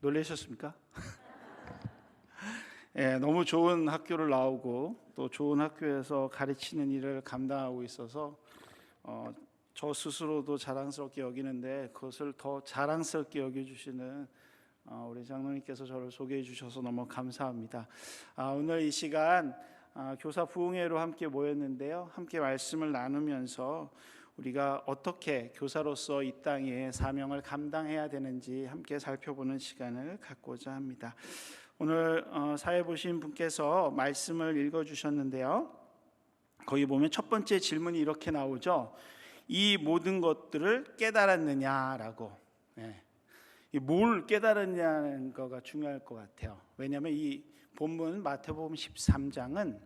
놀라셨습니까? 너무 좋은 학교를 나오고 또 좋은 학교에서 가르치는 일을 감당하고 있어서 저 스스로도 자랑스럽게 여기는데 그것을 더 자랑스럽게 여겨주시는 우리 장로님께서 저를 소개해 주셔서 너무 감사합니다. 오늘 이 시간 교사 부흥회로 함께 모였는데요, 함께 말씀을 나누면서 우리가 어떻게 교사로서 이 땅에 사명을 감당해야 되는지 함께 살펴보는 시간을 갖고자 합니다. 오늘 사회 보신 분께서 말씀을 읽어주셨는데요, 거기 보면 첫 번째 질문이 이렇게 나오죠. 이 모든 것들을 깨달았느냐라고. 이 뭘 깨달았냐는 거가 중요할 것 같아요. 왜냐하면 이 본문 마태복음 13장은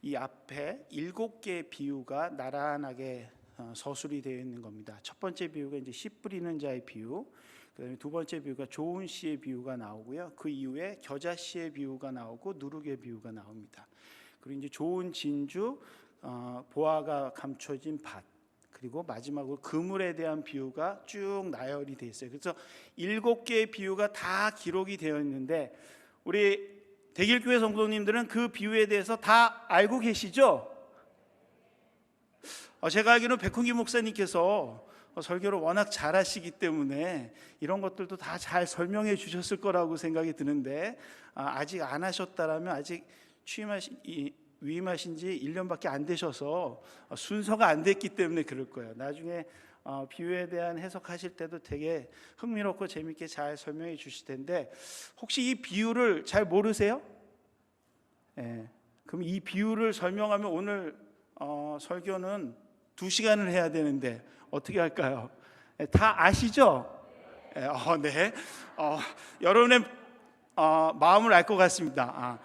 이 앞에 7개의 비유가 나란하게 서술이 되어 있는 겁니다. 첫 번째 비유가 이제 씨 뿌리는 자의 비유, 그다음에 두 번째 비유가 좋은 씨의 비유가 나오고요. 그 이후에 겨자 씨의 비유가 나오고 누룩의 비유가 나옵니다. 그리고 이제 좋은 진주, 보화가 감춰진 밭, 그리고 마지막으로 그물에 대한 비유가 쭉 나열이 되어 있어요. 그래서 7개의 비유가 다 기록이 되어 있는데 우리 대길교회 성도님들은 그 비유에 대해서 다 알고 계시죠? 제가 알기로는 백훈기 목사님께서 설교를 워낙 잘하시기 때문에 이런 것들도 다 잘 설명해 주셨을 거라고 생각이 드는데 아직 안 하셨다라면 아직 위임하신 지 1년밖에 안 되셔서 순서가 안 됐기 때문에 그럴 거예요. 나중에 비유에 대한 해석하실 때도 되게 흥미롭고 재밌게 잘 설명해 주실 텐데 혹시 이 비유를 잘 모르세요? 그럼 이 비유를 설명하면 오늘 설교는 2시간을 해야 되는데 어떻게 할까요? 다 아시죠? 네. 여러분의 마음을 알 것 같습니다.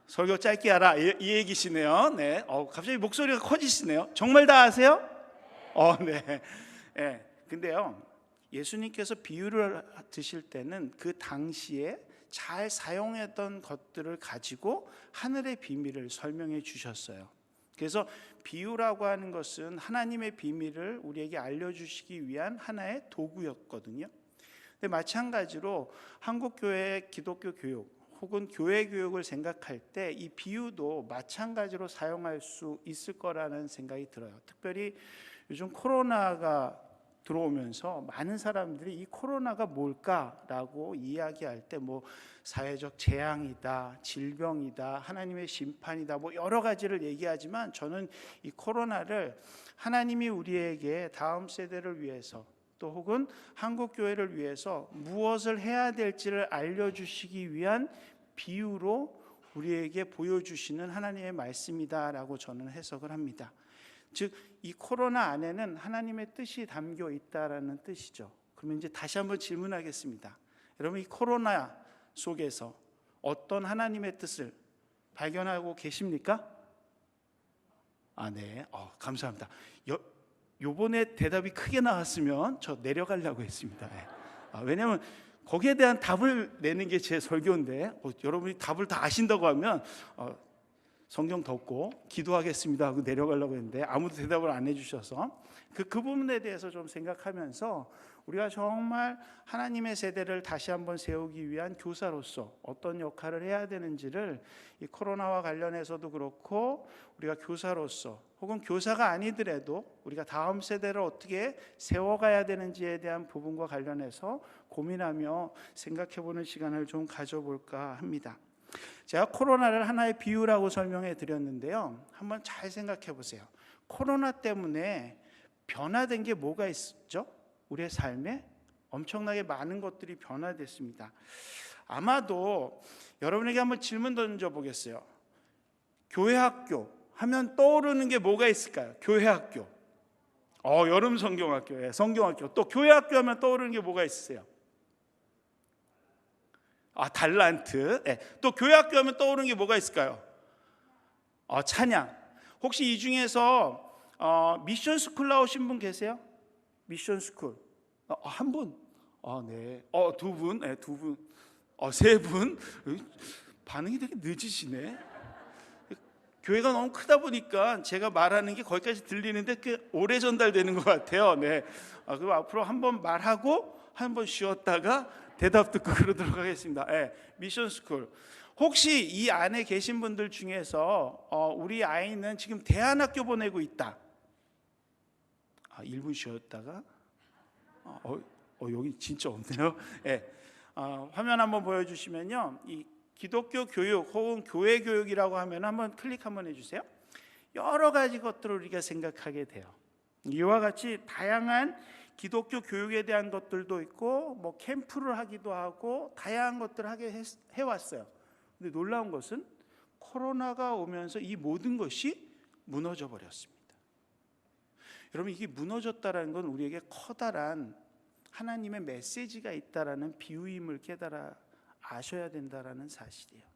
설교 짧게 하라 이 얘기시네요. 네. 갑자기 목소리가 커지시네요. 정말 다 아세요? 네. 근데요, 예수님께서 비유를 드실 때는 그 당시에 잘 사용했던 것들을 가지고 하늘의 비밀을 설명해 주셨어요. 그래서 비유라고 하는 것은 하나님의 비밀을 우리에게 알려주시기 위한 하나의 도구였거든요. 근데 마찬가지로 한국교회의 기독교 교육 혹은 교회 교육을 생각할 때 이 비유도 마찬가지로 사용할 수 있을 거라는 생각이 들어요. 특별히 요즘 코로나가 들어오면서 많은 사람들이 이 코로나가 뭘까라고 이야기할 때 사회적 재앙이다, 질병이다, 하나님의 심판이다, 여러 가지를 얘기하지만 저는 이 코로나를 하나님이 우리에게 다음 세대를 위해서 또 혹은 한국 교회를 위해서 무엇을 해야 될지를 알려주시기 위한 비유로 우리에게 보여주시는 하나님의 말씀이다라고 저는 해석을 합니다. 즉 이 코로나 안에는 하나님의 뜻이 담겨 있다라는 뜻이죠. 그러면 이제 다시 한번 질문하겠습니다. 여러분, 이 코로나 속에서 어떤 하나님의 뜻을 발견하고 계십니까? 네. 감사합니다. 요번에 대답이 크게 나왔으면 저 내려가려고 했습니다. 왜냐하면 거기에 대한 답을 내는 게 제 설교인데 여러분이 답을 다 아신다고 하면 성경 덮고 기도하겠습니다 하고 내려가려고 했는데 아무도 대답을 안 해주셔서 그 부분에 대해서 좀 생각하면서 우리가 정말 하나님의 세대를 다시 한번 세우기 위한 교사로서 어떤 역할을 해야 되는지를 이 코로나와 관련해서도 그렇고 우리가 교사로서 혹은 교사가 아니더라도 우리가 다음 세대를 어떻게 세워가야 되는지에 대한 부분과 관련해서 고민하며 생각해보는 시간을 좀 가져볼까 합니다. 제가 코로나를 하나의 비유라고 설명해 드렸는데요, 한번 잘 생각해 보세요. 코로나 때문에 변화된 게 뭐가 있었죠? 우리의 삶에 엄청나게 많은 것들이 변화됐습니다. 아마도 여러분에게 한번 질문 던져보겠어요. 교회 학교 하면 떠오르는 게 뭐가 있을까요? 교회 학교, 여름 성경학교, 성경학교. 또 교회 학교 하면 떠오르는 게 뭐가 있으세요? 달란트. 또 교회 학교 하면 떠오르는 게 뭐가 있을까요? 찬양. 혹시 이 중에서 미션 스쿨 나오신 분 계세요? 미션 스쿨 한 분? 네. 두 분? 네, 두 분. 세 분? 반응이 되게 늦으시네. 교회가 너무 크다 보니까 제가 말하는 게 거기까지 들리는데 꽤 오래 전달되는 것 같아요. 네. 그럼 앞으로 한번 말하고 한번 쉬었다가 대답 듣고 그러도록 하겠습니다. 예, 미션 스쿨. 혹시 이 안에 계신 분들 중에서 우리 아이는 지금 대안학교 보내고 있다. 1분 쉬었다가 여기 진짜 없네요. 예. 화면 한번 보여주시면요, 이 기독교 교육 혹은 교회 교육이라고 하면 한번 클릭 한번 해주세요. 여러 가지 것들을 우리가 생각하게 돼요. 이와 같이 다양한 기독교 교육에 대한 것들도 있고, 뭐 캠프를 하기도 하고 다양한 것들을 하게 해왔어요. 근데 놀라운 것은 코로나가 오면서 이 모든 것이 무너져 버렸습니다. 여러분, 이게 무너졌다는 건 우리에게 커다란 하나님의 메시지가 있다라는 비유임을 깨달아 아셔야 된다라는 사실이에요.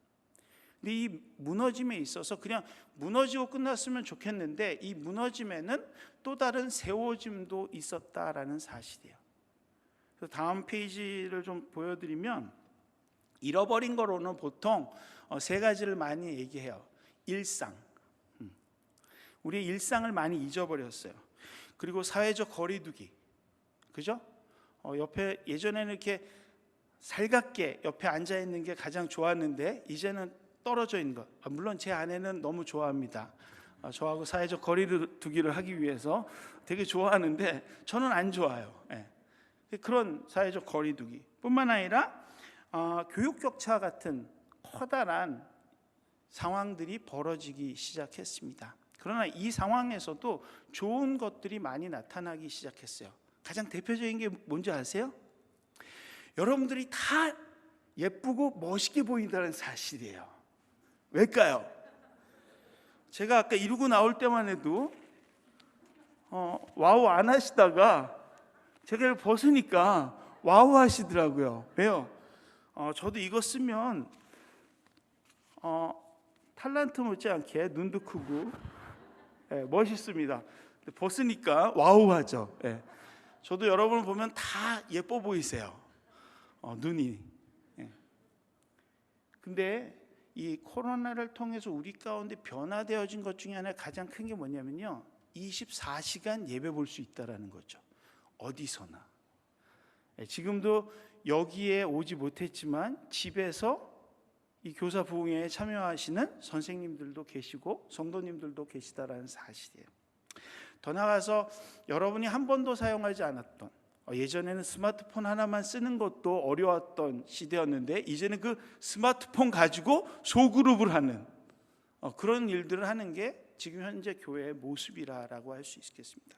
근데 이 무너짐에 있어서 그냥 무너지고 끝났으면 좋겠는데, 이 무너짐에는 또 다른 세워짐도 있었다라는 사실이에요. 그래서 다음 페이지를 좀 보여드리면, 잃어버린 거로는 보통 세 가지를 많이 얘기해요. 일상, 우리의 일상을 많이 잊어버렸어요. 그리고 사회적 거리두기, 그죠? 옆에 예전에는 이렇게 살갑게 옆에 앉아 있는 게 가장 좋았는데 이제는 떨어져 있는 것. 물론 제 아내는 너무 좋아합니다. 저하고 사회적 거리두기를 하기 위해서 되게 좋아하는데 저는 안 좋아요. 예. 그런 사회적 거리두기 뿐만 아니라 교육 격차 같은 커다란 상황들이 벌어지기 시작했습니다. 그러나 이 상황에서도 좋은 것들이 많이 나타나기 시작했어요. 가장 대표적인 게 뭔지 아세요? 여러분들이 다 예쁘고 멋있게 보인다는 사실이에요. 왜일까요? 제가 아까 이루고 나올 때만 해도 와우 안 하시다가 제가 벗으니까 와우 하시더라고요. 왜요? 저도 이거 쓰면 탤런트 못지않게 눈도 크고 멋있습니다. 벗으니까 와우 하죠. 저도 여러분을 보면 다 예뻐 보이세요. 눈이. 근데 이 코로나를 통해서 우리 가운데 변화되어진 것 중에 하나 가장 큰 게 뭐냐면요, 24시간 예배 볼 수 있다라는 거죠. 어디서나. 지금도 여기에 오지 못했지만 집에서 이 교사 부흥회에 참여하시는 선생님들도 계시고 성도님들도 계시다라는 사실이에요. 더 나아가서 여러분이 한 번도 사용하지 않았던, 예전에는 스마트폰 하나만 쓰는 것도 어려웠던 시대였는데 이제는 그 스마트폰 가지고 소그룹을 하는 그런 일들을 하는 게 지금 현재 교회의 모습이라고 할 수 있겠습니다.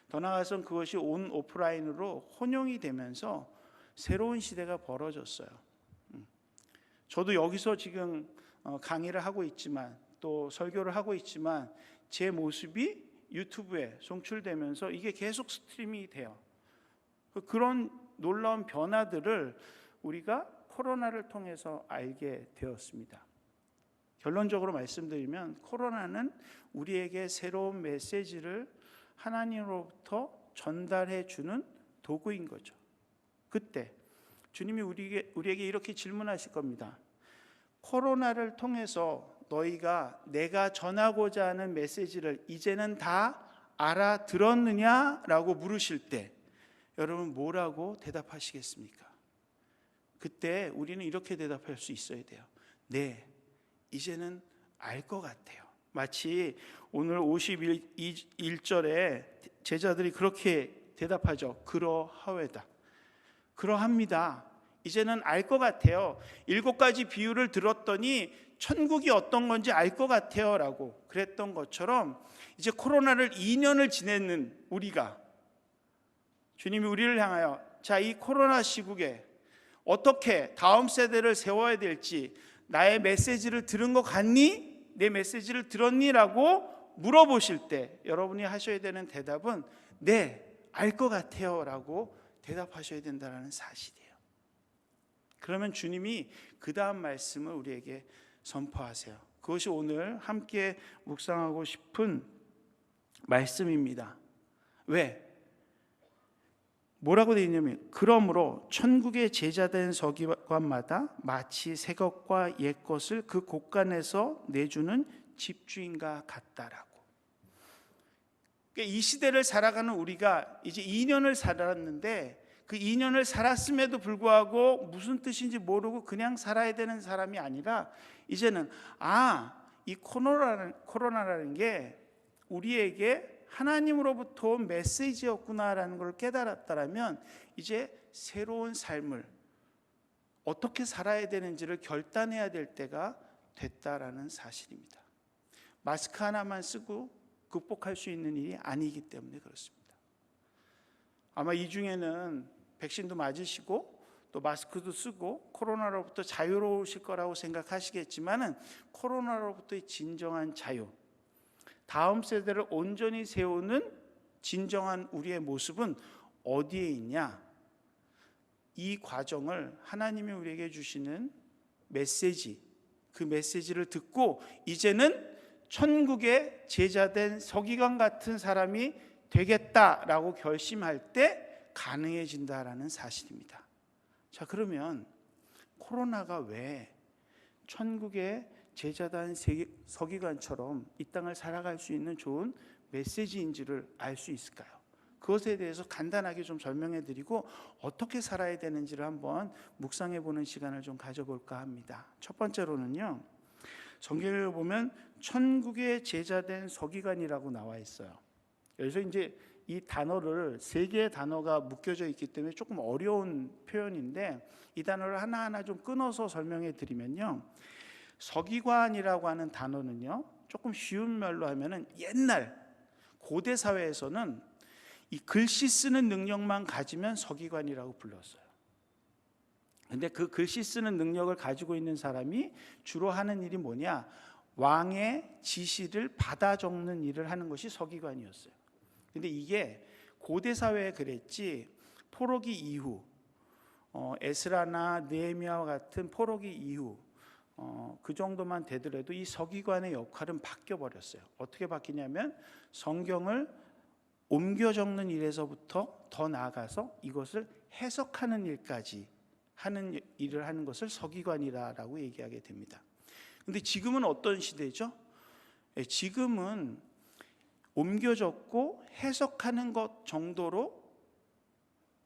더 나아가서는 그것이 온 오프라인으로 혼용이 되면서 새로운 시대가 벌어졌어요. 저도 여기서 지금 강의를 하고 있지만 또 설교를 하고 있지만 제 모습이 유튜브에 송출되면서 이게 계속 스트리밍이 돼요. 그런 놀라운 변화들을 우리가 코로나를 통해서 알게 되었습니다. 결론적으로 말씀드리면 코로나는 우리에게 새로운 메시지를 하나님으로부터 전달해 주는 도구인 거죠. 그때 주님이 우리에게 이렇게 질문하실 겁니다. 코로나를 통해서 너희가 내가 전하고자 하는 메시지를 이제는 다 알아들었느냐라고 물으실 때 여러분 뭐라고 대답하시겠습니까? 그때 우리는 이렇게 대답할 수 있어야 돼요. 네, 이제는 알 것 같아요. 마치 오늘 51절에 제자들이 그렇게 대답하죠. 그러하외다. 그러합니다. 이제는 알 것 같아요. 7가지 비유를 들었더니 천국이 어떤 건지 알 것 같아요 라고 그랬던 것처럼 이제 코로나를 2년을 지내는 우리가 주님이 우리를 향하여 자, 이 코로나 시국에 어떻게 다음 세대를 세워야 될지 나의 메시지를 들은 것 같니? 내 메시지를 들었니? 라고 물어보실 때 여러분이 하셔야 되는 대답은 네, 알 것 같아요 라고 대답하셔야 된다는 사실이에요. 그러면 주님이 그 다음 말씀을 우리에게 선포하세요. 그것이 오늘 함께 묵상하고 싶은 말씀입니다. 왜? 뭐라고 되어 있냐면 그러므로 천국의 제자된 서기관마다 마치 새 것과 옛 것을 그 곳간에서 내주는 집주인과 같다라고. 그러니까 이 시대를 살아가는 우리가 이제 2년을 살았는데 그 2년을 살았음에도 불구하고 무슨 뜻인지 모르고 그냥 살아야 되는 사람이 아니라 이제는 이 코로나라는 게 우리에게 하나님으로부터 온 메시지였구나라는 걸 깨달았다라면 이제 새로운 삶을 어떻게 살아야 되는지를 결단해야 될 때가 됐다라는 사실입니다. 마스크 하나만 쓰고 극복할 수 있는 일이 아니기 때문에 그렇습니다. 아마 이 중에는 백신도 맞으시고 또 마스크도 쓰고 코로나로부터 자유로우실 거라고 생각하시겠지만은 코로나로부터의 진정한 자유, 다음 세대를 온전히 세우는 진정한 우리의 모습은 어디에 있냐? 이 과정을 하나님이 우리에게 주시는 메시지, 그 메시지를 듣고 이제는 천국의 제자된 서기관 같은 사람이 되겠다라고 결심할 때 가능해진다라는 사실입니다. 자, 그러면 코로나가 왜 천국의 제자단 서기관처럼 이 땅을 살아갈 수 있는 좋은 메시지인지를 알 수 있을까요? 그것에 대해서 간단하게 좀 설명해 드리고 어떻게 살아야 되는지를 한번 묵상해 보는 시간을 좀 가져볼까 합니다. 첫 번째로는요, 성경을 보면 천국의 제자된 서기관이라고 나와 있어요. 그래서 이제 이 단어를 세 개의 단어가 묶여져 있기 때문에 조금 어려운 표현인데 이 단어를 하나하나 좀 끊어서 설명해 드리면요, 서기관이라고 하는 단어는요, 조금 쉬운 말로 하면은 옛날 고대 사회에서는 이 글씨 쓰는 능력만 가지면 서기관이라고 불렀어요. 근데 그 글씨 쓰는 능력을 가지고 있는 사람이 주로 하는 일이 뭐냐? 왕의 지시를 받아 적는 일을 하는 것이 서기관이었어요. 근데 이게 고대 사회에 그랬지 포로기 이후 에스라나 느헤미야와 같은 포로기 이후 그 정도만 되더라도 이 서기관의 역할은 바뀌어 버렸어요. 어떻게 바뀌냐면 성경을 옮겨 적는 일에서부터 더 나아가서 이것을 해석하는 일까지 하는 일을 하는 것을 서기관이라고 얘기하게 됩니다. 근데 지금은 어떤 시대죠? 지금은 옮겨 적고 해석하는 것 정도로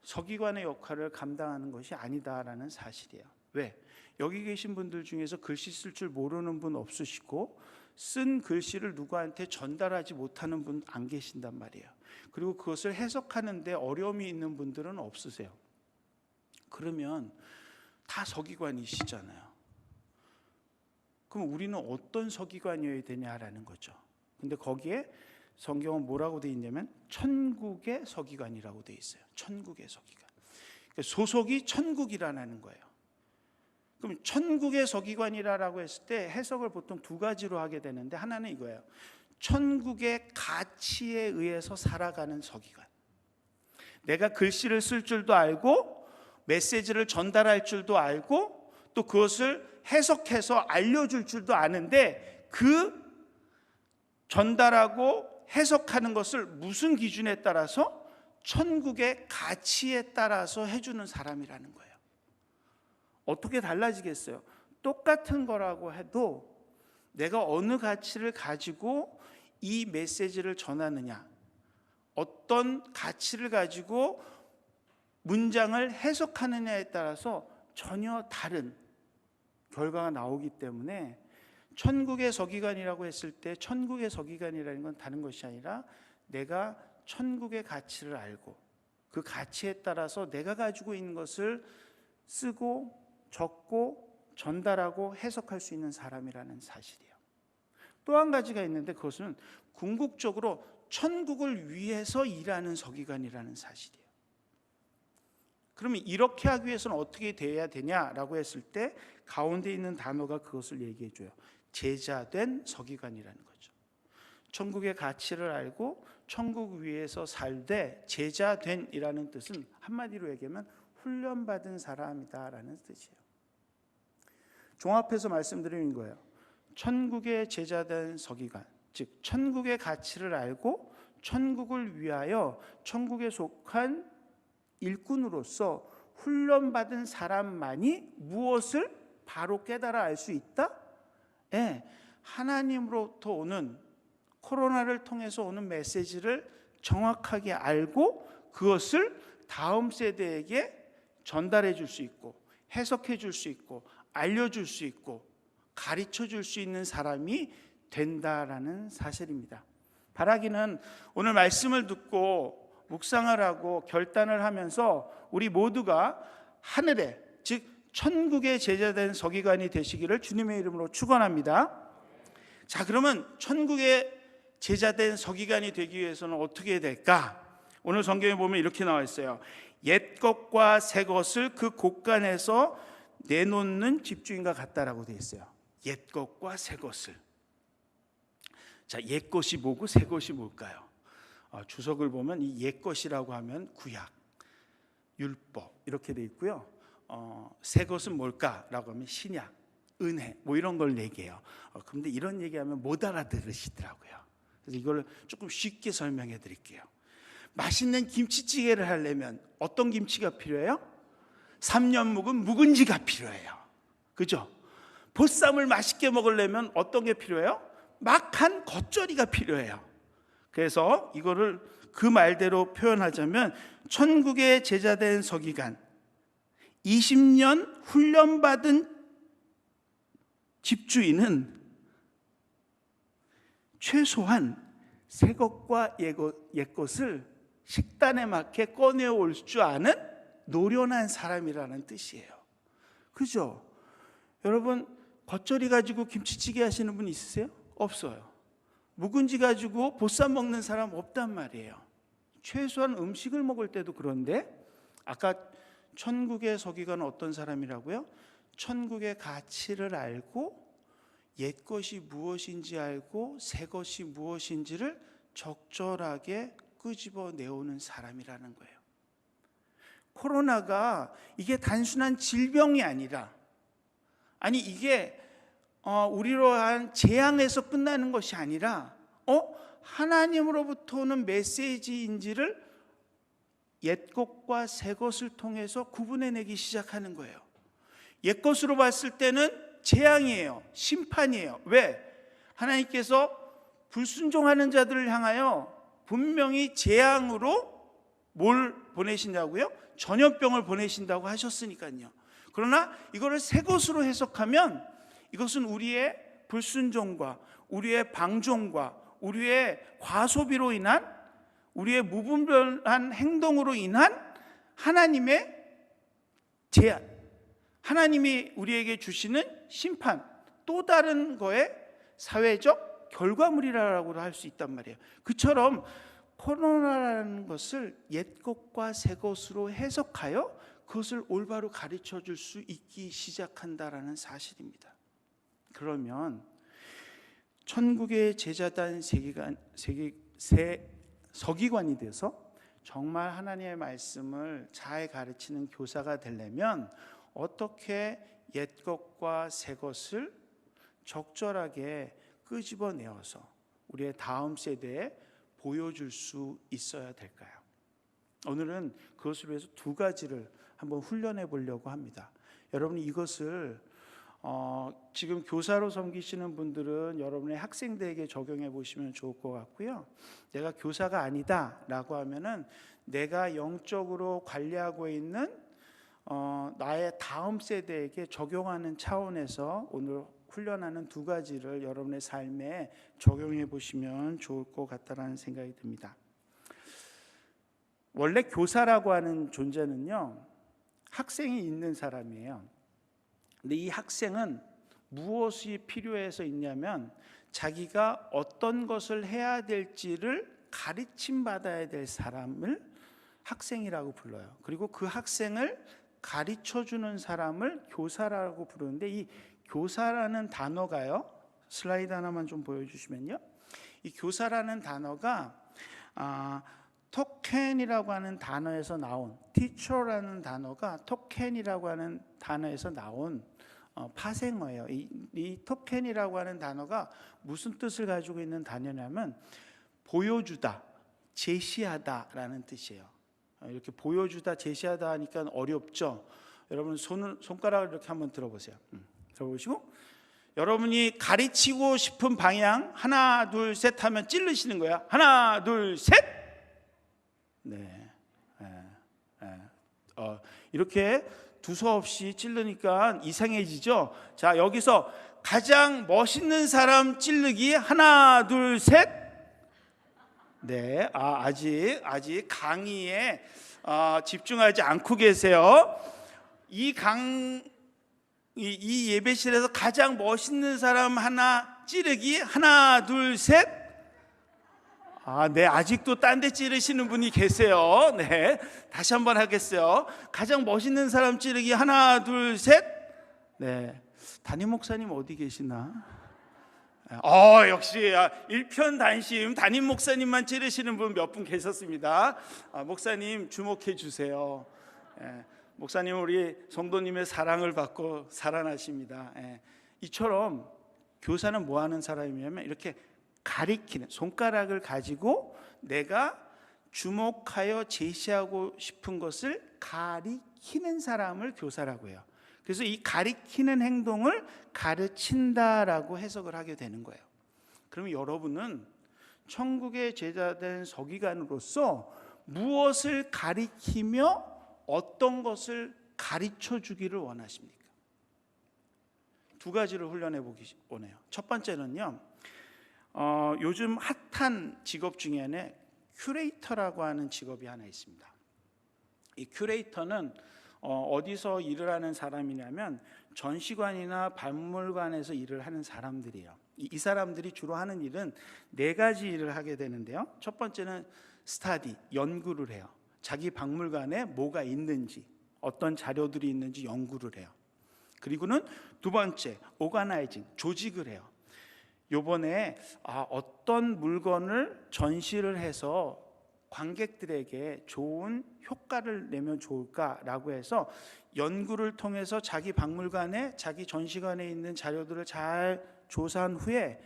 서기관의 역할을 감당하는 것이 아니다라는 사실이에요. 왜? 여기 계신 분들 중에서 글씨 쓸 줄 모르는 분 없으시고 쓴 글씨를 누구한테 전달하지 못하는 분 안 계신단 말이에요. 그리고 그것을 해석하는데 어려움이 있는 분들은 없으세요. 그러면 다 서기관이시잖아요. 그럼 우리는 어떤 서기관이어야 되냐라는 거죠. 근데 거기에 성경은 뭐라고 되어 있냐면 천국의 서기관이라고 되어 있어요. 천국의 서기관. 그러니까 소속이 천국이라는 거예요. 그럼 천국의 서기관이라고 했을 때 해석을 보통 두 가지로 하게 되는데, 하나는 이거예요. 천국의 가치에 의해서 살아가는 서기관. 내가 글씨를 쓸 줄도 알고 메시지를 전달할 줄도 알고 또 그것을 해석해서 알려줄 줄도 아는데 그 전달하고 해석하는 것을 무슨 기준에 따라서? 천국의 가치에 따라서 해주는 사람이라는 거예요. 어떻게 달라지겠어요? 똑같은 거라고 해도 내가 어느 가치를 가지고 이 메시지를 전하느냐, 어떤 가치를 가지고 문장을 해석하느냐에 따라서 전혀 다른 결과가 나오기 때문에 천국의 서기관이라고 했을 때 천국의 서기관이라는 건 다른 것이 아니라 내가 천국의 가치를 알고 그 가치에 따라서 내가 가지고 있는 것을 쓰고 적고 전달하고 해석할 수 있는 사람이라는 사실이에요. 또 한 가지가 있는데 그것은 궁극적으로 천국을 위해서 일하는 서기관이라는 사실이에요. 그러면 이렇게 하기 위해서는 어떻게 돼야 되냐라고 했을 때 가운데 있는 단어가 그것을 얘기해 줘요. 제자된 서기관이라는 거죠. 천국의 가치를 알고 천국 위에서 살되 제자된이라는 뜻은 한마디로 얘기하면 훈련받은 사람이다라는 뜻이에요. 종합해서 말씀드리는 거예요. 천국의 제자된 서기관, 즉 천국의 가치를 알고 천국을 위하여 천국에 속한 일꾼으로서 훈련받은 사람만이 무엇을 바로 깨달아 알 수 있다? 하나님으로부터 오는, 코로나를 통해서 오는 메시지를 정확하게 알고 그것을 다음 세대에게 전달해 줄 수 있고 해석해 줄 수 있고 알려줄 수 있고 가르쳐 줄 수 있는 사람이 된다라는 사실입니다. 바라기는 오늘 말씀을 듣고 묵상을 하고 결단을 하면서 우리 모두가 하늘에, 즉 천국의 제자된 서기관이 되시기를 주님의 이름으로 축원합니다. 자, 그러면 천국의 제자된 서기관이 되기 위해서는 어떻게 해야 될까? 오늘 성경에 보면 이렇게 나와 있어요. 옛 것과 새 것을 그 곳간에서 내놓는 집주인과 같다라고 되어 있어요. 옛 것과 새 것을. 자, 옛 것이 뭐고 새 것이 뭘까요? 주석을 보면 이 옛 것이라고 하면 구약, 율법 이렇게 되어 있고요. 새 것은 뭘까라고 하면 신약, 은혜 뭐 이런 걸 얘기해요. 그런데 이런 얘기하면 못 알아들으시더라고요. 그래서 이걸 조금 쉽게 설명해 드릴게요. 맛있는 김치찌개를 하려면 어떤 김치가 필요해요? 3년 묵은 묵은지가 필요해요. 그죠? 보쌈을 맛있게 먹으려면 어떤 게 필요해요? 막한 겉절이가 필요해요. 그래서 이거를 그 말대로 표현하자면 천국의 제자된 서기관, 20년 훈련받은 집주인은 최소한 새 것과 옛 것을 식단에 맞게 꺼내올 줄 아는 노련한 사람이라는 뜻이에요. 그죠? 여러분, 겉절이 가지고 김치찌개 하시는 분 있으세요? 없어요. 묵은지 가지고 보쌈 먹는 사람 없단 말이에요. 최소한 음식을 먹을 때도 그런데 아까 천국의 서기관은 어떤 사람이라고요? 천국의 가치를 알고 옛 것이 무엇인지 알고 새 것이 무엇인지를 적절하게 끄집어 내오는 사람이라는 거예요. 코로나가 이게 단순한 질병이 아니라 이게 우리로 한 재앙에서 끝나는 것이 아니라 하나님으로부터 오는 메시지인지를 옛 것과 새 것을 통해서 구분해내기 시작하는 거예요. 옛 것으로 봤을 때는 재앙이에요. 심판이에요. 왜? 하나님께서 불순종하는 자들을 향하여 분명히 재앙으로 뭘 보내신다고요? 전염병을 보내신다고 하셨으니까요. 그러나 이거를 새 것으로 해석하면 이것은 우리의 불순종과 우리의 방종과 우리의 과소비로 인한 우리의 무분별한 행동으로 인한 하나님의 제한, 하나님이 우리에게 주시는 심판, 또 다른 거의 사회적 결과물이라고 할 수 있단 말이에요. 그처럼 코로나라는 것을 옛 것과 새 것으로 해석하여 그것을 올바로 가르쳐 줄 수 있기 시작한다라는 사실입니다. 그러면 천국의 제자단 서기관이 돼서 정말 하나님의 말씀을 잘 가르치는 교사가 되려면 어떻게 옛 것과 새 것을 적절하게 끄집어내어서 우리의 다음 세대에 보여줄 수 있어야 될까요? 오늘은 그것을 위해서 두 가지를 한번 훈련해 보려고 합니다. 여러분이 이것을 지금 교사로 섬기시는 분들은 여러분의 학생들에게 적용해 보시면 좋을 것 같고요. 내가 교사가 아니다라고 하면은 내가 영적으로 관리하고 있는 나의 다음 세대에게 적용하는 차원에서 오늘 훈련하는 두 가지를 여러분의 삶에 적용해 보시면 좋을 것 같다라는 생각이 듭니다. 원래 교사라고 하는 존재는요, 학생이 있는 사람이에요. 근데 이 학생은 무엇이 필요해서 있냐면 자기가 어떤 것을 해야 될지를 가르침 받아야 될 사람을 학생이라고 불러요. 그리고 그 학생을 가르쳐 주는 사람을 교사라고 부르는데 이 교사라는 단어가요. 슬라이드 하나만 좀 보여주시면요. 이 교사라는 단어가 토켄이라고 하는 단어에서 나온 teacher라는 단어가 토켄이라고 하는 단어에서 나온 파생어예요. 이 토켄이라고 하는 단어가 무슨 뜻을 가지고 있는 단어냐면 보여주다, 제시하다라는 뜻이에요. 이렇게 보여주다, 제시하다 하니까 어렵죠. 여러분 손가락을 이렇게 한번 들어보세요. 들어보시고 여러분이 가르치고 싶은 방향 하나 둘 셋 하면 찌르시는 거야. 하나 둘 셋. 네. 이렇게 두서없이 찌르니까 이상해지죠. 자, 여기서 가장 멋있는 사람 찌르기 하나 둘 셋. 네, 아직 강의에 집중하지 않고 계세요. 이 예배실에서 가장 멋있는 사람 하나 찌르기 하나 둘 셋. 네, 아직도 딴 데 찌르시는 분이 계세요. 네, 다시 한번 하겠어요. 가장 멋있는 사람 찌르기 하나 둘 셋. 네, 담임 목사님 어디 계시나? 역시 일편단심 담임 목사님만 찌르시는 분 몇 분 계셨습니다. 목사님 주목해 주세요. 목사님 우리 성도님의 사랑을 받고 살아나십니다. 이처럼 교사는 뭐 하는 사람이냐면 이렇게 가리키는, 손가락을 가지고 내가 주목하여 제시하고 싶은 것을 가리키는 사람을 교사라고 해요. 그래서 이 가리키는 행동을 가르친다라고 해석을 하게 되는 거예요. 그러면 여러분은 천국의 제자된 서기관으로서 무엇을 가리키며 어떤 것을 가르쳐 주기를 원하십니까? 두 가지를 훈련해 보기 원해요. 첫 번째는요, 요즘 핫한 직업 중에는 큐레이터라고 하는 직업이 하나 있습니다. 이 큐레이터는 어디서 일을 하는 사람이냐면 전시관이나 박물관에서 일을 하는 사람들이에요. 이 사람들이 주로 하는 일은 네 가지 일을 하게 되는데요. 첫 번째는 스타디, 연구를 해요. 자기 박물관에 뭐가 있는지, 어떤 자료들이 있는지 연구를 해요. 그리고는 두 번째, 오가나이징, 조직을 해요. 요번에 어떤 물건을 전시를 해서 관객들에게 좋은 효과를 내면 좋을까라고 해서 연구를 통해서 자기 박물관에, 자기 전시관에 있는 자료들을 잘 조사한 후에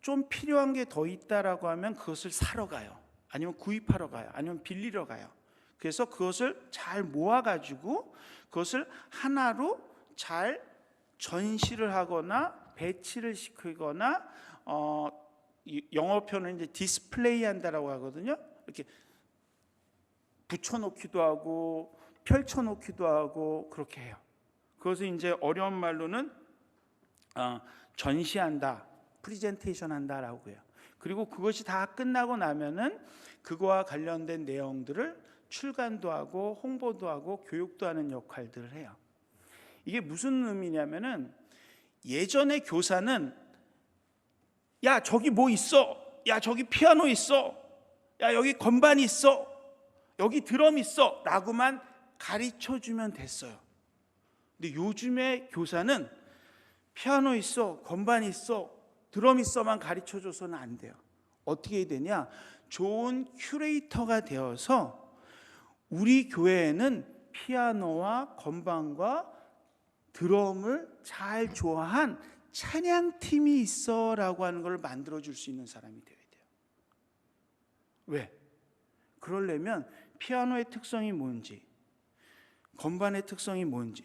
좀 필요한 게 더 있다라고 하면 그것을 사러 가요. 아니면 구입하러 가요. 아니면 빌리러 가요. 그래서 그것을 잘 모아가지고 그것을 하나로 잘 전시를 하거나 배치를 시키거나 영어 표현은 이제 디스플레이 한다라고 하거든요. 이렇게 붙여놓기도 하고 펼쳐놓기도 하고 그렇게 해요. 그것을 이제 어려운 말로는 전시한다, 프리젠테이션 한다라고 해요. 그리고 그것이 다 끝나고 나면은 그거와 관련된 내용들을 출간도 하고 홍보도 하고 교육도 하는 역할들을 해요. 이게 무슨 의미냐면은 예전에 교사는 야 저기 뭐 있어, 야 저기 피아노 있어, 야 여기 건반이 있어, 여기 드럼 있어 라고만 가르쳐주면 됐어요. 근데 요즘에 교사는 피아노 있어, 건반이 있어, 드럼 있어만 가르쳐줘서는 안 돼요. 어떻게 해야 되냐? 좋은 큐레이터가 되어서 우리 교회에는 피아노와 건반과 드럼을 잘 좋아한 찬양팀이 있어라고 하는 걸 만들어줄 수 있는 사람이 되어야 돼요. 왜? 그러려면 피아노의 특성이 뭔지, 건반의 특성이 뭔지,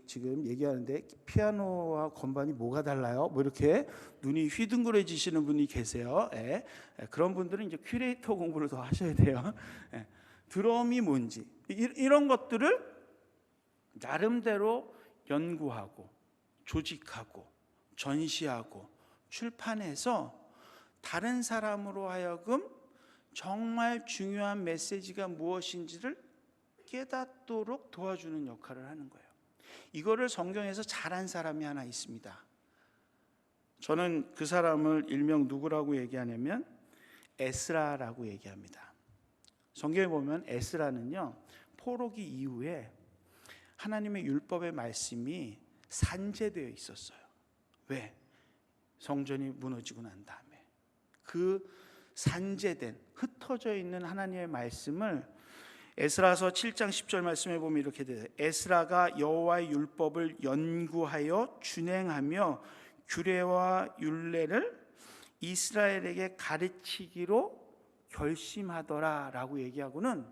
지금 얘기하는데 피아노와 건반이 뭐가 달라요? 뭐 이렇게 눈이 휘둥그레지시는 분이 계세요. 그런 분들은 이제 큐레이터 공부를 더 하셔야 돼요. 드럼이 뭔지 이런 것들을 나름대로 연구하고 조직하고 전시하고 출판해서 다른 사람으로 하여금 정말 중요한 메시지가 무엇인지를 깨닫도록 도와주는 역할을 하는 거예요. 이거를 성경에서 잘한 사람이 하나 있습니다. 저는 그 사람을 일명 누구라고 얘기하냐면 에스라라고 얘기합니다. 성경에 보면 에스라는요, 포로기 이후에 하나님의 율법의 말씀이 산재되어 있었어요. 왜? 성전이 무너지고 난 다음에 그 산재된, 흩어져 있는 하나님의 말씀을 에스라서 7장 10절 말씀에 보면 이렇게 돼요. 에스라가 여호와의 율법을 연구하여 준행하며 규례와 율례를 이스라엘에게 가르치기로 결심하더라라고 얘기하고는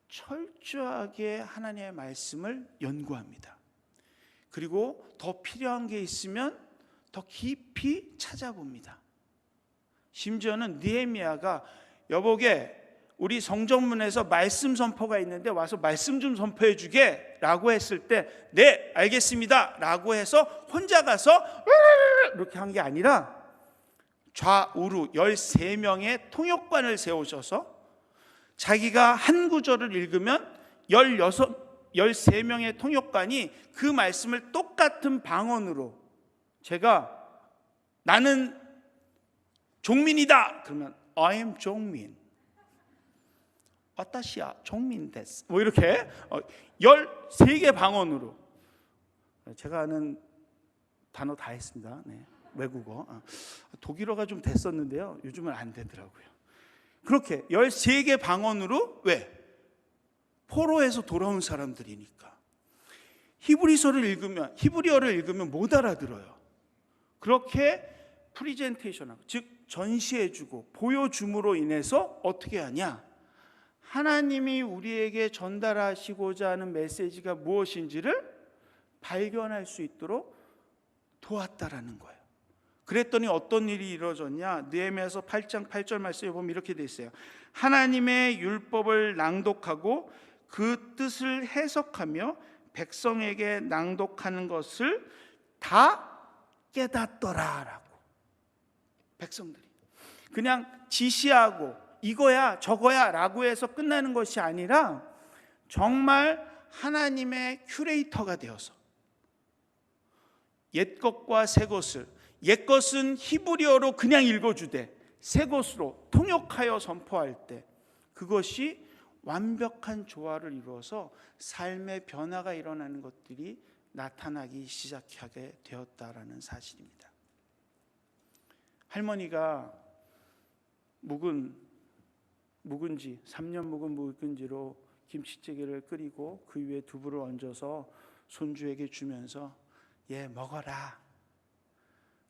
철저하게 하나님의 말씀을 연구합니다. 그리고 더 필요한 게 있으면 더 깊이 찾아봅니다. 심지어는 느헤미야가 여보게 우리 성전문에서 말씀 선포가 있는데 와서 말씀 좀 선포해 주게 라고 했을 때 네 알겠습니다 라고 해서 혼자 가서 이렇게 한 게 아니라 좌우로 13명의 통역관을 세우셔서 자기가 한 구절을 읽으면 13명의 통역관이 그 말씀을 똑같은 방언으로 제가 나는 종민이다 그러면 I am 종민 와타시야 종민 데스 뭐 이렇게 13개 방언으로 제가 아는 단어 다 했습니다. 네, 외국어 독일어가 좀 됐었는데요 요즘은 안 되더라고요. 그렇게 13개 방언으로 왜? 포로에서 돌아온 사람들이니까. 히브리어를 읽으면 못 알아들어요. 그렇게 프리젠테이션하고 즉 전시해주고 보여줌으로 인해서 어떻게 하냐? 하나님이 우리에게 전달하시고자 하는 메시지가 무엇인지를 발견할 수 있도록 도왔다라는 거예요. 그랬더니 어떤 일이 이루어졌냐? 느헤미야서 8장 8절 말씀에 보면 이렇게 돼 있어요. 하나님의 율법을 낭독하고 그 뜻을 해석하며 백성에게 낭독하는 것을 다 깨닫더라라고. 백성들이 그냥 지시하고 이거야 저거야 라고 해서 끝나는 것이 아니라 정말 하나님의 큐레이터가 되어서 옛것과 새것을 옛것은 히브리어로 그냥 읽어주되 새것으로 통역하여 선포할 때 그것이 완벽한 조화를 이루어서 삶의 변화가 일어나는 것들이 나타나기 시작하게 되었다라는 사실입니다. 할머니가 묵은지 3년 묵은 묵은지로 김치찌개를 끓이고 그 위에 두부를 얹어서 손주에게 주면서 얘 먹어라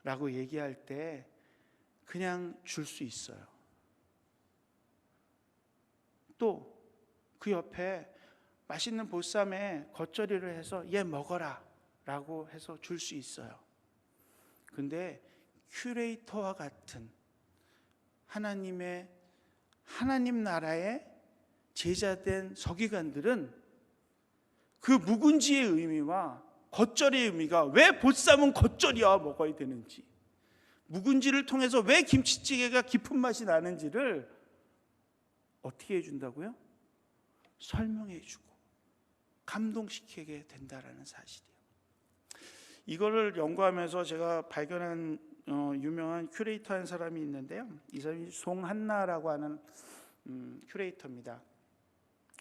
라고 얘기할 때 그냥 줄 수 있어요. 또 그 옆에 맛있는 보쌈에 겉절이를 해서 얘 먹어라 라고 해서 줄 수 있어요. 근데 큐레이터와 같은 하나님 나라의 제자된 서기관들은 그 묵은지의 의미와 겉절이의 의미가 왜 보쌈은 겉절이와 먹어야 되는지, 묵은지를 통해서 왜 김치찌개가 깊은 맛이 나는지를 어떻게 해준다고요? 설명해 주고 감동시키게 된다라는 사실이에요. 이거를 연구하면서 제가 발견한 유명한 큐레이터 한 사람이 있는데요. 이 사람이 송한나라고 하는 큐레이터입니다.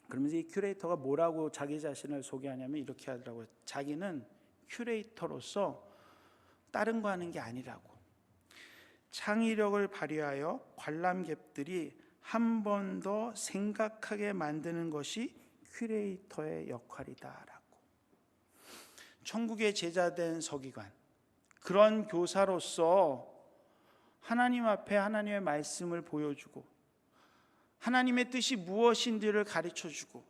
그러면서 이 큐레이터가 뭐라고 자기 자신을 소개하냐면 이렇게 하더라고요. 자기는 큐레이터로서 다른 거 하는 게 아니라고. 창의력을 발휘하여 관람객들이 한 번 더 생각하게 만드는 것이 큐레이터의 역할이다라고. 천국의 제자된 서기관, 그런 교사로서 하나님 앞에 하나님의 말씀을 보여주고 하나님의 뜻이 무엇인지를 가르쳐주고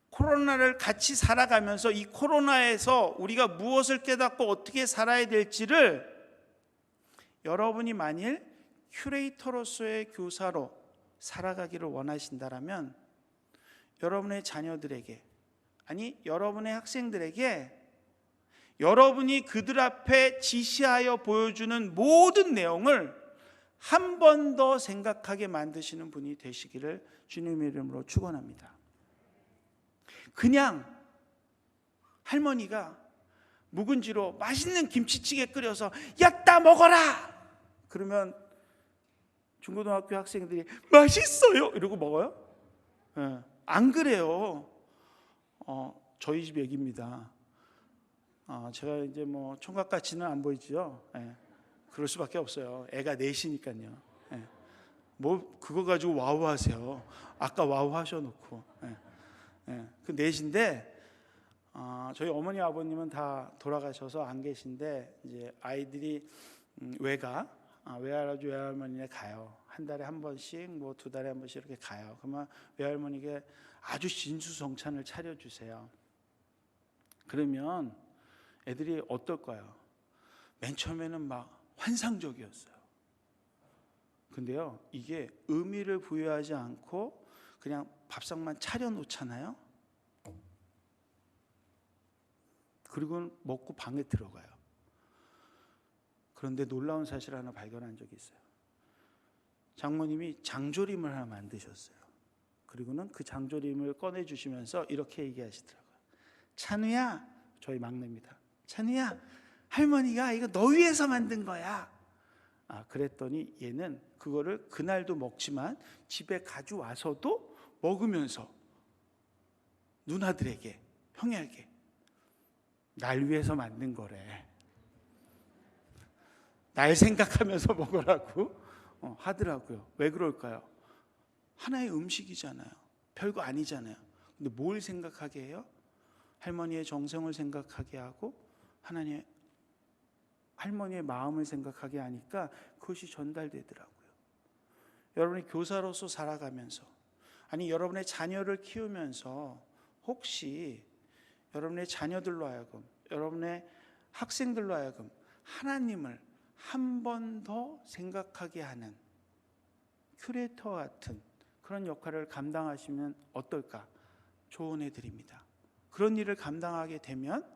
코로나를 같이 살아가면서 이 코로나에서 우리가 무엇을 깨닫고 어떻게 살아야 될지를 여러분이 만일 큐레이터로서의 교사로 살아가기를 원하신다라면 여러분의 자녀들에게, 아니 여러분의 학생들에게 여러분이 그들 앞에 지시하여 보여주는 모든 내용을 한 번 더 생각하게 만드시는 분이 되시기를 주님의 이름으로 축원합니다. 그냥 할머니가 묵은지로 맛있는 김치찌개 끓여서 야따 먹어라 그러면 중고등학교 학생들이 맛있어요 이러고 먹어요? 네. 안 그래요. 저희 집 얘기입니다. 제가 이제 뭐 총각같이는 안 보이죠. 네. 그럴 수밖에 없어요. 애가 넷이니까요. 네. 뭐 그거 가지고 와우 하세요. 아까 와우 하셔놓고. 네. 네. 그 넷인데 저희 어머니 아버님은 다 돌아가셔서 안 계신데 이제 아이들이 외할아버지네 가요. 한 달에 한 번씩 뭐 두 달에 한 번씩 이렇게 가요. 그러면 외할머니가 아주 진수성찬을 차려주세요. 그러면 애들이 어떨까요? 맨 처음에는 막 환상적이었어요. 근데요, 이게 의미를 부여하지 않고 그냥 밥상만 차려놓잖아요. 그리고 먹고 방에 들어가요. 그런데 놀라운 사실 하나 발견한 적이 있어요. 장모님이 장조림을 하나 만드셨어요. 그리고는 그 장조림을 꺼내주시면서 이렇게 얘기하시더라고요. 찬우야, 저희 막내입니다. 찬우야, 할머니가 이거 너 위해서 만든 거야. 그랬더니 얘는 그거를 그날도 먹지만 집에 가져와서도 먹으면서 누나들에게, 형에게 날 위해서 만든 거래. 날 생각하면서 먹으라고 하더라고요. 왜 그럴까요? 하나의 음식이잖아요. 별거 아니잖아요. 근데 뭘 생각하게 해요? 할머니의 정성을 생각하게 하고 할머니의 마음을 생각하게 하니까 그것이 전달되더라고요. 여러분이 교사로서 살아가면서, 아니 여러분의 자녀를 키우면서 혹시 여러분의 자녀들로 하여금, 여러분의 학생들로 하여금 하나님을 한 번 더 생각하게 하는 큐레이터 같은 그런 역할을 감당하시면 어떨까 조언해 드립니다. 그런 일을 감당하게 되면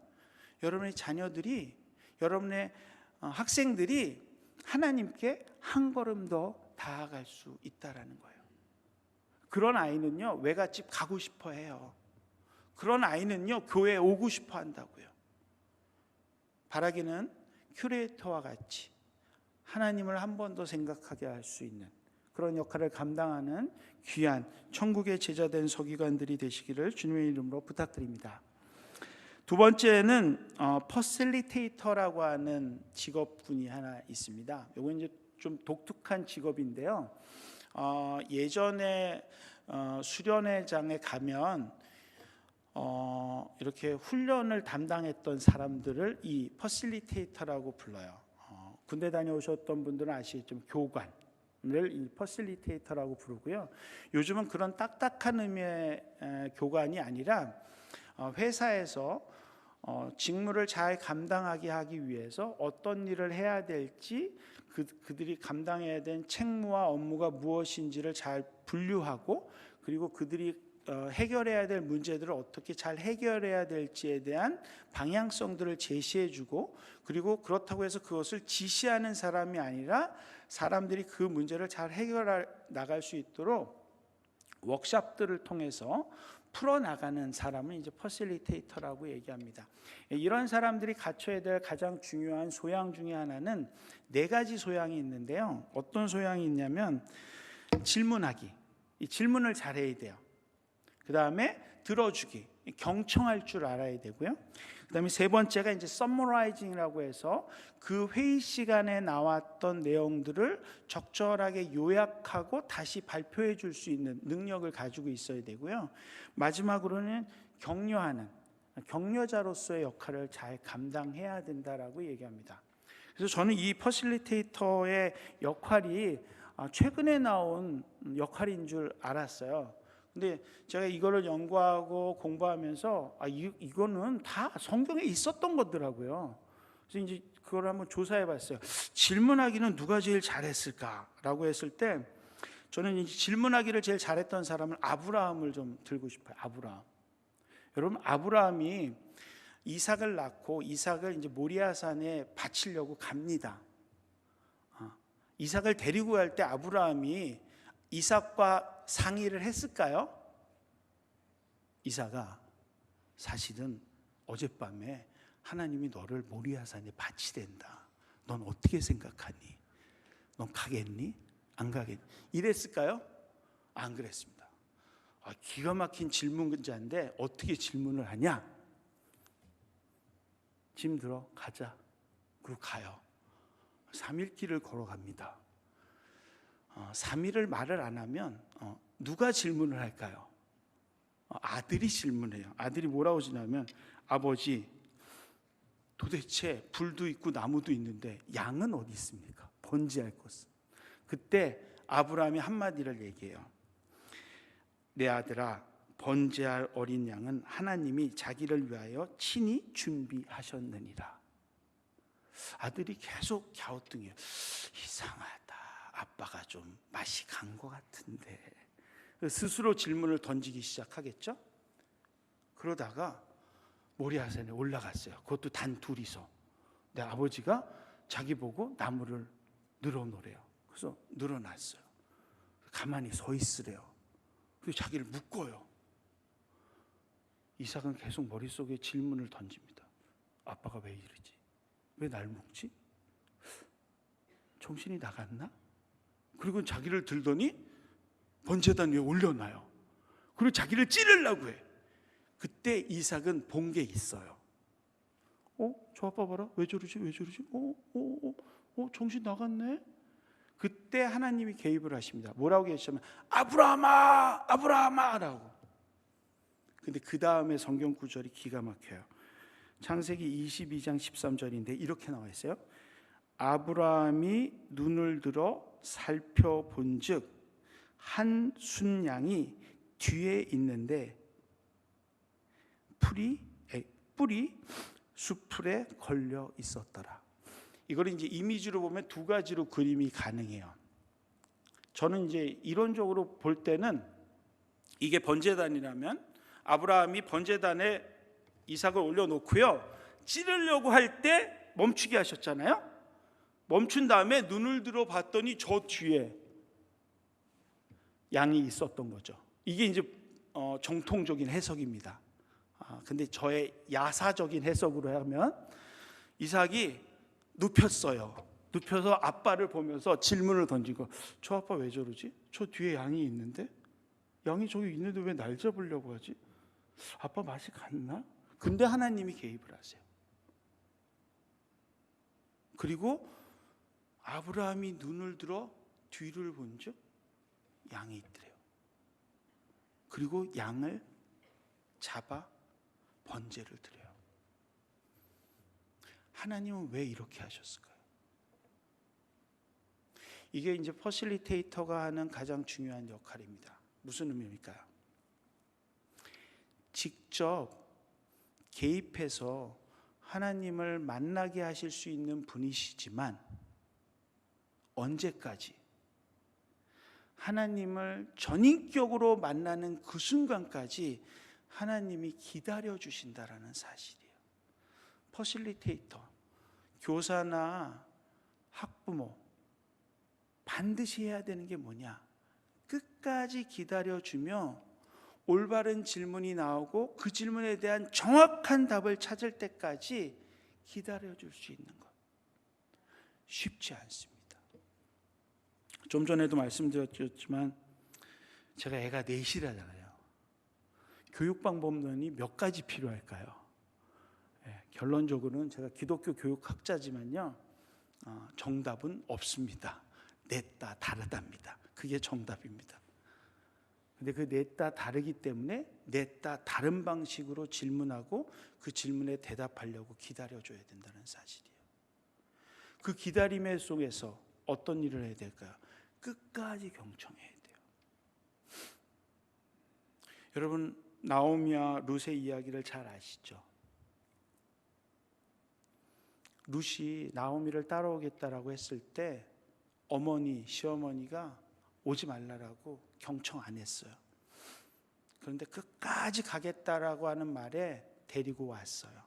여러분의 자녀들이, 여러분의 학생들이 하나님께 한 걸음 더 다가갈 수 있다라는 거예요. 그런 아이는요, 외갓집 가고 싶어 해요. 그런 아이는요, 교회에 오고 싶어 한다고요. 바라기는 큐레이터와 같이 하나님을 한 번 더 생각하게 할 수 있는 그런 역할을 감당하는 귀한 천국의 제자된 서기관들이 되시기를 주님의 이름으로 부탁드립니다. 두 번째는 퍼실리테이터라고 하는 직업군이 하나 있습니다. 이건 이제 좀 독특한 직업인데요. 예전에 수련회장에 가면 이렇게 훈련을 담당했던 사람들을 이 퍼실리테이터라고 불러요. 군대 다녀오셨던 분들은 아시겠지만 교관을 이 퍼실리테이터라고 부르고요. 요즘은 그런 딱딱한 의미의 교관이 아니라 회사에서 직무를 잘 감당하게 하기 위해서 어떤 일을 해야 될지 그들이 감당해야 된 책무와 업무가 무엇인지를 잘 분류하고, 그리고 그들이 해결해야 될 문제들을 어떻게 잘 해결해야 될지에 대한 방향성들을 제시해주고, 그리고 그렇다고 해서 그것을 지시하는 사람이 아니라 사람들이 그 문제를 잘 해결해 나갈 수 있도록 워크숍들을 통해서 풀어나가는 사람은 이제 퍼실리테이터라고 얘기합니다. 이런 사람들이 갖춰야 될 가장 중요한 소양 중에 하나는 4가지 소양이 있는데요. 어떤 소양이 있냐면 질문하기, 이 질문을 잘해야 돼요. 그 다음에 들어주기, 경청할 줄 알아야 되고요. 그 다음에 3번째가 이제 서머라이징이라고 해서 그 회의 시간에 나왔던 내용들을 적절하게 요약하고 다시 발표해 줄 수 있는 능력을 가지고 있어야 되고요. 마지막으로는 격려하는, 격려자로서의 역할을 잘 감당해야 된다라고 얘기합니다. 그래서 저는 이 퍼실리테이터의 역할이 최근에 나온 역할인 줄 알았어요. 근데 제가 이거를 연구하고 공부하면서 이거는 다 성경에 있었던 거더라고요. 그래서 이제 그걸 한번 조사해 봤어요. 질문하기는 누가 제일 잘했을까라고 했을 때 저는 이제 질문하기를 제일 잘했던 사람은 아브라함을 좀 들고 싶어요. 아브라함. 여러분, 아브라함이 이삭을 낳고 이삭을 이제 모리아산에 바치려고 갑니다. 이삭을 데리고 갈 때 아브라함이 이삭과 상의를 했을까요? 이삭아, 사실은 어젯밤에 하나님이 너를 모리아산에 바치댄다. 넌 어떻게 생각하니? 넌 가겠니? 안 가겠니? 이랬을까요? 안 그랬습니다. 기가 막힌 질문자인데 어떻게 질문을 하냐? 짐 들어 가자. 그리고 가요. 3일 길을 걸어갑니다. 3일을 말을 안 하면 누가 질문을 할까요? 아들이 질문해요. 아들이 뭐라고 하냐면, 아버지, 도대체 불도 있고 나무도 있는데 양은 어디 있습니까? 번제할 것은. 그때 아브라함이 한마디를 얘기해요. 내 아들아, 번제할 어린 양은 하나님이 자기를 위하여 친히 준비하셨느니라. 아들이 계속 갸우뚱해요. 이상하다. 아빠가 좀 맛이 간 것 같은데 스스로 질문을 던지기 시작하겠죠. 그러다가 모리아산에 올라갔어요. 그것도 단 둘이서. 내 아버지가 자기 보고 나무를 늘어놓으래요. 그래서 늘어났어요. 가만히 서 있으래요. 그리고 자기를 묶어요. 이삭은 계속 머릿속에 질문을 던집니다. 아빠가 왜 이러지? 왜 날 묶지? 정신이 나갔나? 그리고 자기를 들더니 번제단 위에 올려놔요. 그리고 자기를 찌르려고 해. 그때 이삭은 본 게 있어요. 저 아빠 봐라. 왜 저러지? 왜 저러지? 정신 나갔네. 그때 하나님이 개입을 하십니다. 뭐라고 계시냐면 아브라함아, 아브라함아라고. 근데 그 다음에 성경 구절이 기가 막혀요. 창세기 22장 13절인데 이렇게 나와 있어요. 아브라함이 눈을 들어 살펴본즉 한 순양이 뒤에 있는데 뿔이 수풀에 걸려 있었더라. 이걸 이제 이미지로 보면 두 가지로 그림이 가능해요. 저는 이제 이론적으로 볼 때는 이게 번제단이라면 아브라함이 번제단에 이삭을 올려놓고요, 찌르려고 할 때 멈추게 하셨잖아요. 멈춘 다음에 눈을 들어 봤더니 저 뒤에 양이 있었던 거죠. 이게 이제 정통적인 해석입니다. 근데 저의 야사적인 해석으로 하면 이삭이 눕혔어요. 눕혀서 아빠를 보면서 질문을 던지고, 저 아빠 왜 저러지? 저 뒤에 양이 있는데? 양이 저기 있는데 왜 날 잡으려고 하지? 아빠 맛이 갔나? 근데 하나님이 개입을 하세요. 그리고 아브라함이 눈을 들어 뒤를 본즉 양이 있더래요. 그리고 양을 잡아 번제를 드려요. 하나님은 왜 이렇게 하셨을까요? 이게 이제 퍼실리테이터가 하는 가장 중요한 역할입니다. 무슨 의미일까요? 직접 개입해서 하나님을 만나게 하실 수 있는 분이시지만 언제까지? 하나님을 전인격으로 만나는 그 순간까지 하나님이 기다려 주신다라는 사실이에요. 퍼실리테이터, 교사나 학부모 반드시 해야 되는 게 뭐냐? 끝까지 기다려주며 올바른 질문이 나오고 그 질문에 대한 정확한 답을 찾을 때까지 기다려줄 수 있는 것. 쉽지 않습니다. 좀 전에도 말씀드렸지만 제가 애가 넷이라잖아요. 교육 방법론이 몇 가지 필요할까요? 결론적으로는 제가 기독교 교육학자지만요, 정답은 없습니다. 넷다 다르답니다. 그게 정답입니다. 근데 그 넷다 다르기 때문에 넷다 다른 방식으로 질문하고 그 질문에 대답하려고 기다려줘야 된다는 사실이에요. 그 기다림의 속에서 어떤 일을 해야 될까요? 끝까지 경청해야 돼요. 여러분, 나오미와 룻의 이야기를 잘 아시죠? 룻이 나오미를 따라오겠다라고 했을 때 어머니, 시어머니가 오지 말라라고 경청 안 했어요. 그런데 끝까지 가겠다라고 하는 말에 데리고 왔어요.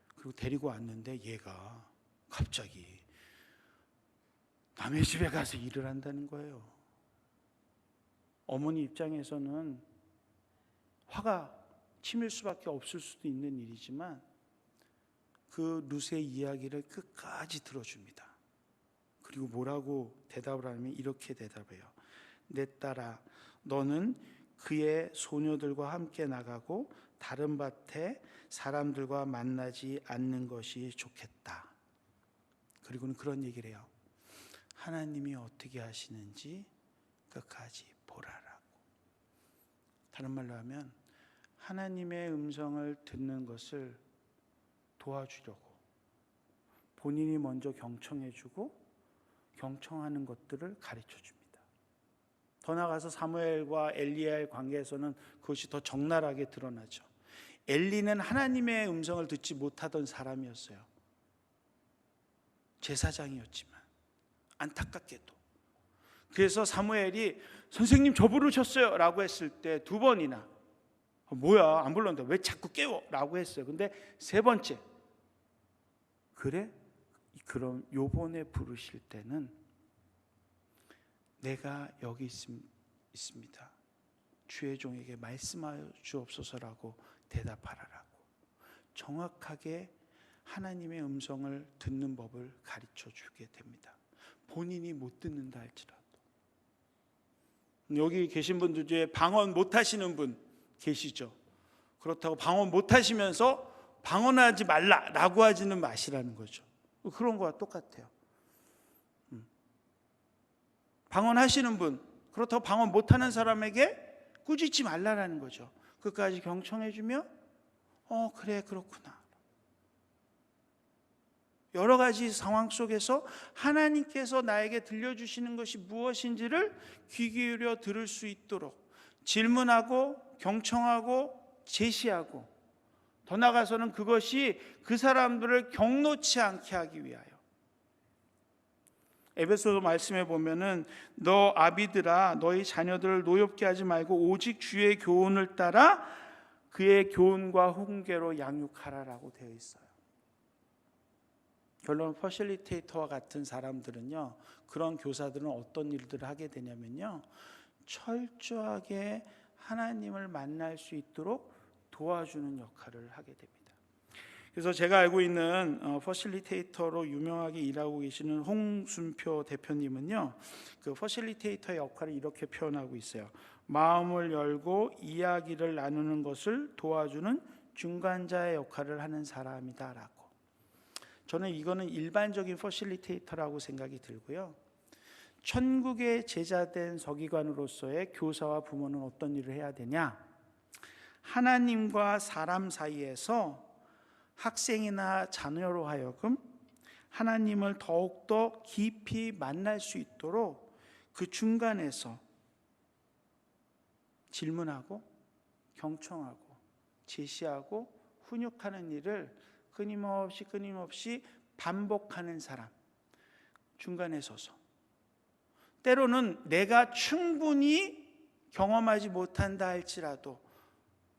그리고 데리고 왔는데 얘가 갑자기 남의 집에 가서 일을 한다는 거예요. 어머니 입장에서는 화가 치밀 수밖에 없을 수도 있는 일이지만 그 룻의 이야기를 끝까지 들어줍니다. 그리고 뭐라고 대답을 하면 이렇게 대답해요. 내 딸아, 너는 그의 소녀들과 함께 나가고 다른 밭에 사람들과 만나지 않는 것이 좋겠다. 그리고는 그런 얘기를 해요. 하나님이 어떻게 하시는지 끝까지 보라라고. 다른 말로 하면 하나님의 음성을 듣는 것을 도와주려고 본인이 먼저 경청해주고 경청하는 것들을 가르쳐줍니다. 더 나아가서 사무엘과 엘리야의 관계에서는 그것이 더 적나라하게 드러나죠. 엘리는 하나님의 음성을 듣지 못하던 사람이었어요. 제사장이었지만 안타깝게도 그래서 사무엘이 선생님 저 부르셨어요 라고 했을 때 2번이나 뭐야 안 불렀는데 왜 자꾸 깨워 라고 했어요. 근데 3번째, 그래? 그럼 요번에 부르실 때는 내가 여기 있습니다. 주의 종에게 말씀하여 주옵소서라고 대답하라라고 정확하게 하나님의 음성을 듣는 법을 가르쳐 주게 됩니다. 본인이 못 듣는다 할지라도. 여기 계신 분들 중에 방언 못 하시는 분 계시죠? 그렇다고 방언 못 하시면서 방언하지 말라라고 하지는 마시라는 거죠. 그런 거와 똑같아요. 방언하시는 분, 그렇다고 방언 못하는 사람에게 꾸짖지 말라라는 거죠. 끝까지 경청해주며 그래 그렇구나. 여러 가지 상황 속에서 하나님께서 나에게 들려주시는 것이 무엇인지를 귀 기울여 들을 수 있도록 질문하고 경청하고 제시하고, 더 나아가서는 그것이 그 사람들을 경노치 않게 하기 위하여. 에베소서 말씀에 보면은 너 아비들아 너희 자녀들을 노엽게 하지 말고 오직 주의 교훈을 따라 그의 교훈과 훈계로 양육하라라고 되어 있어요. 결론 퍼실리테이터와 같은 사람들은요, 그런 교사들은 어떤 일들을 하게 되냐면요, 철저하게 하나님을 만날 수 있도록 도와주는 역할을 하게 됩니다. 그래서 제가 알고 있는 퍼실리테이터로 유명하게 일하고 계시는 홍순표 대표님은요, 그 퍼실리테이터의 역할을 이렇게 표현하고 있어요. 마음을 열고 이야기를 나누는 것을 도와주는 중간자의 역할을 하는 사람이다라고. 저는 이거는 일반적인 퍼실리테이터라고 생각이 들고요. 천국의 제자된 서기관으로서의 교사와 부모는 어떤 일을 해야 되냐? 하나님과 사람 사이에서 학생이나 자녀로 하여금 하나님을 더욱더 깊이 만날 수 있도록 그 중간에서 질문하고 경청하고 제시하고 훈육하는 일을 끊임없이 반복하는 사람, 중간에 서서. 때로는 내가 충분히 경험하지 못한다 할지라도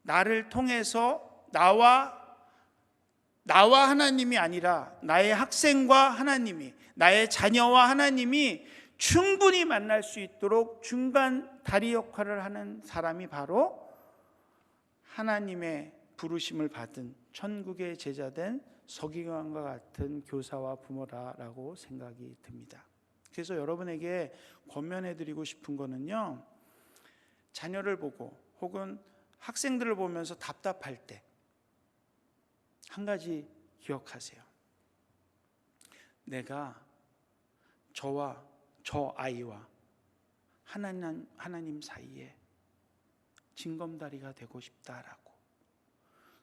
나를 통해서 나와 하나님이 아니라 나의 학생과 하나님이, 나의 자녀와 하나님이 충분히 만날 수 있도록 중간 다리 역할을 하는 사람이 바로 하나님의 부르심을 받은 천국의 제자된 서기관과 같은 교사와 부모라고 생각이 듭니다. 그래서 여러분에게 권면해드리고 싶은 거는요, 자녀를 보고 혹은 학생들을 보면서 답답할 때 한 가지 기억하세요. 내가 저 아이와 하나님 사이에 징검다리가 되고 싶다라고.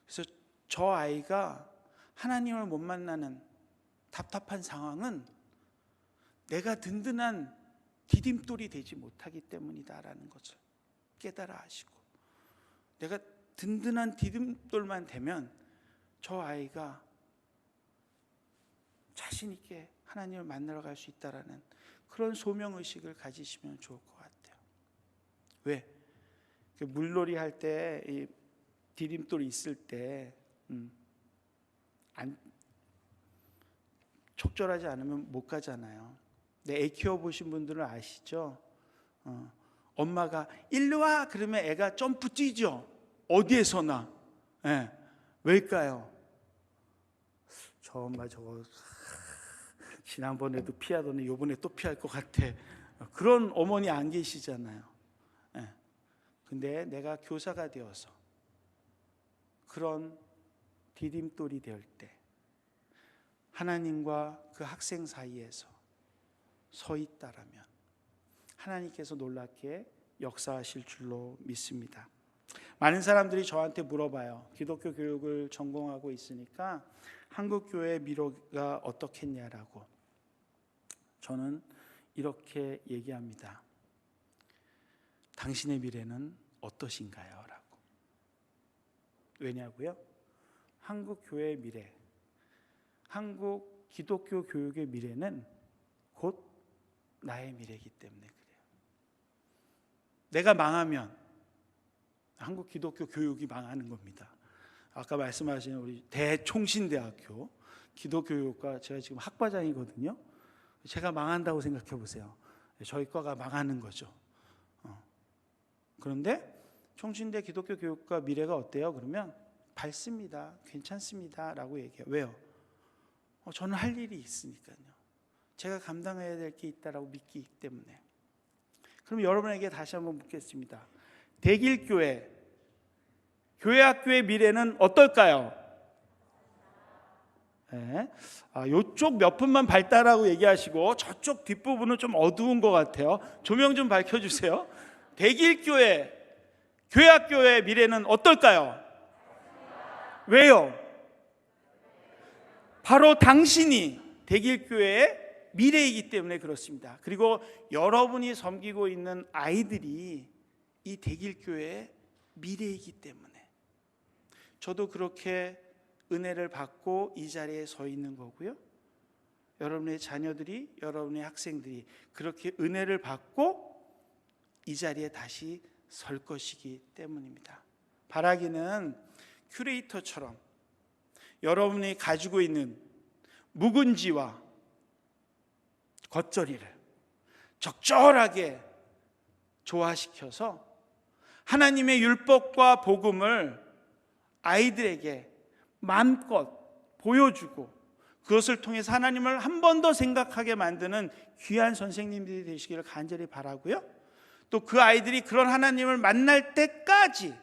그래서 저 아이가 하나님을 못 만나는 답답한 상황은 내가 든든한 디딤돌이 되지 못하기 때문이다라는 것을 깨달아 하시고, 내가 든든한 디딤돌만 되면 저 아이가 자신 있게 하나님을 만나러 갈 수 있다라는 그런 소명의식을 가지시면 좋을 것 같아요. 왜? 물놀이 할 때 이 디딤돌이 있을 때 적절하지 않으면 못 가잖아요. 근데 애 키워보신 분들은 아시죠? 엄마가 일로 와 그러면 애가 점프 뛰죠. 어디에서나. 네. 왜일까요? 저 엄마 저거 지난번에도 피하더니 이번에 또 피할 것 같아. 그런 어머니 안 계시잖아요. 네. 근데 내가 교사가 되어서 그런 디딤돌이 될 때 하나님과 그 학생 사이에서 서 있다라면 하나님께서 놀랍게 역사하실 줄로 믿습니다. 많은 사람들이 저한테 물어봐요. 기독교 교육을 전공하고 있으니까 한국 교회 미래가 어떻겠냐라고. 저는 이렇게 얘기합니다. 당신의 미래는 어떠신가요? 라고. 왜냐고요? 한국 교회의 미래, 한국 기독교 교육의 미래는 곧 나의 미래이기 때문에 그래요. 내가 망하면 한국 기독교 교육이 망하는 겁니다. 아까 말씀하신 우리 대총신대학교 기독교육과 제가 지금 학과장이거든요. 제가 망한다고 생각해 보세요. 저희 과가 망하는 거죠. 그런데 총신대 기독교 교육과 미래가 어때요? 그러면 밝습니다. 괜찮습니다. 라고 얘기해요. 왜요? 저는 할 일이 있으니까요. 제가 감당해야 될 게 있다라고 믿기 때문에. 그럼 여러분에게 다시 한번 묻겠습니다. 대길교회, 교회학교의 미래는 어떨까요? 네. 이쪽 몇 분만 밝다라고 얘기하시고 저쪽 뒷부분은 좀 어두운 것 같아요. 조명 좀 밝혀주세요. 대길교회, 교회학교의 미래는 어떨까요? 왜요? 바로 당신이 대길교회의 미래이기 때문에 그렇습니다. 그리고 여러분이 섬기고 있는 아이들이 이 대길교회의 미래이기 때문에 저도 그렇게 은혜를 받고 이 자리에 서 있는 거고요. 여러분의 자녀들이, 여러분의 학생들이 그렇게 은혜를 받고 이 자리에 다시 설 것이기 때문입니다. 바라기는 큐레이터처럼 여러분이 가지고 있는 묵은지와 겉절이를 적절하게 조화시켜서 하나님의 율법과 복음을 아이들에게 마음껏 보여주고 그것을 통해서 하나님을 한 번 더 생각하게 만드는 귀한 선생님들이 되시기를 간절히 바라고요. 또 그 아이들이 그런 하나님을 만날 때까지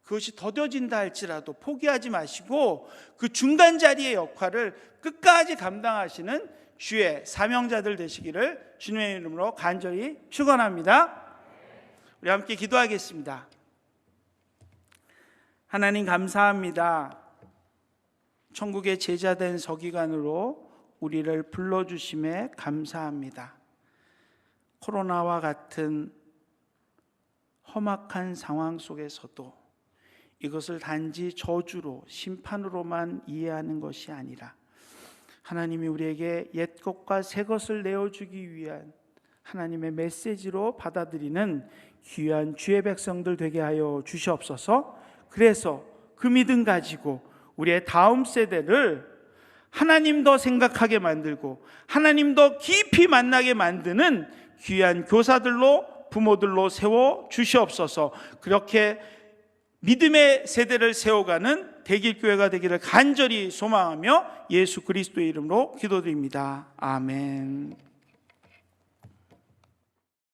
그것이 더뎌진다 할지라도 포기하지 마시고 그 중간 자리의 역할을 끝까지 감당하시는 주의 사명자들 되시기를 주님의 이름으로 간절히 축원합니다. 우리 함께 기도하겠습니다. 하나님 감사합니다. 천국의 제자된 서기관으로 우리를 불러주심에 감사합니다. 코로나와 같은 험악한 상황 속에서도 이것을 단지 저주로 심판으로만 이해하는 것이 아니라 하나님이 우리에게 옛 것과 새 것을 내어주기 위한 하나님의 메시지로 받아들이는 귀한 주의 백성들 되게 하여 주시옵소서. 그래서 그 믿음 가지고 우리의 다음 세대를 하나님 더 생각하게 만들고 하나님 더 깊이 만나게 만드는 귀한 교사들로 부모들로 세워 주시옵소서. 그렇게 믿음의 세대를 세워가는 대길교회가 되기를 간절히 소망하며 예수 그리스도의 이름으로 기도드립니다. 아멘.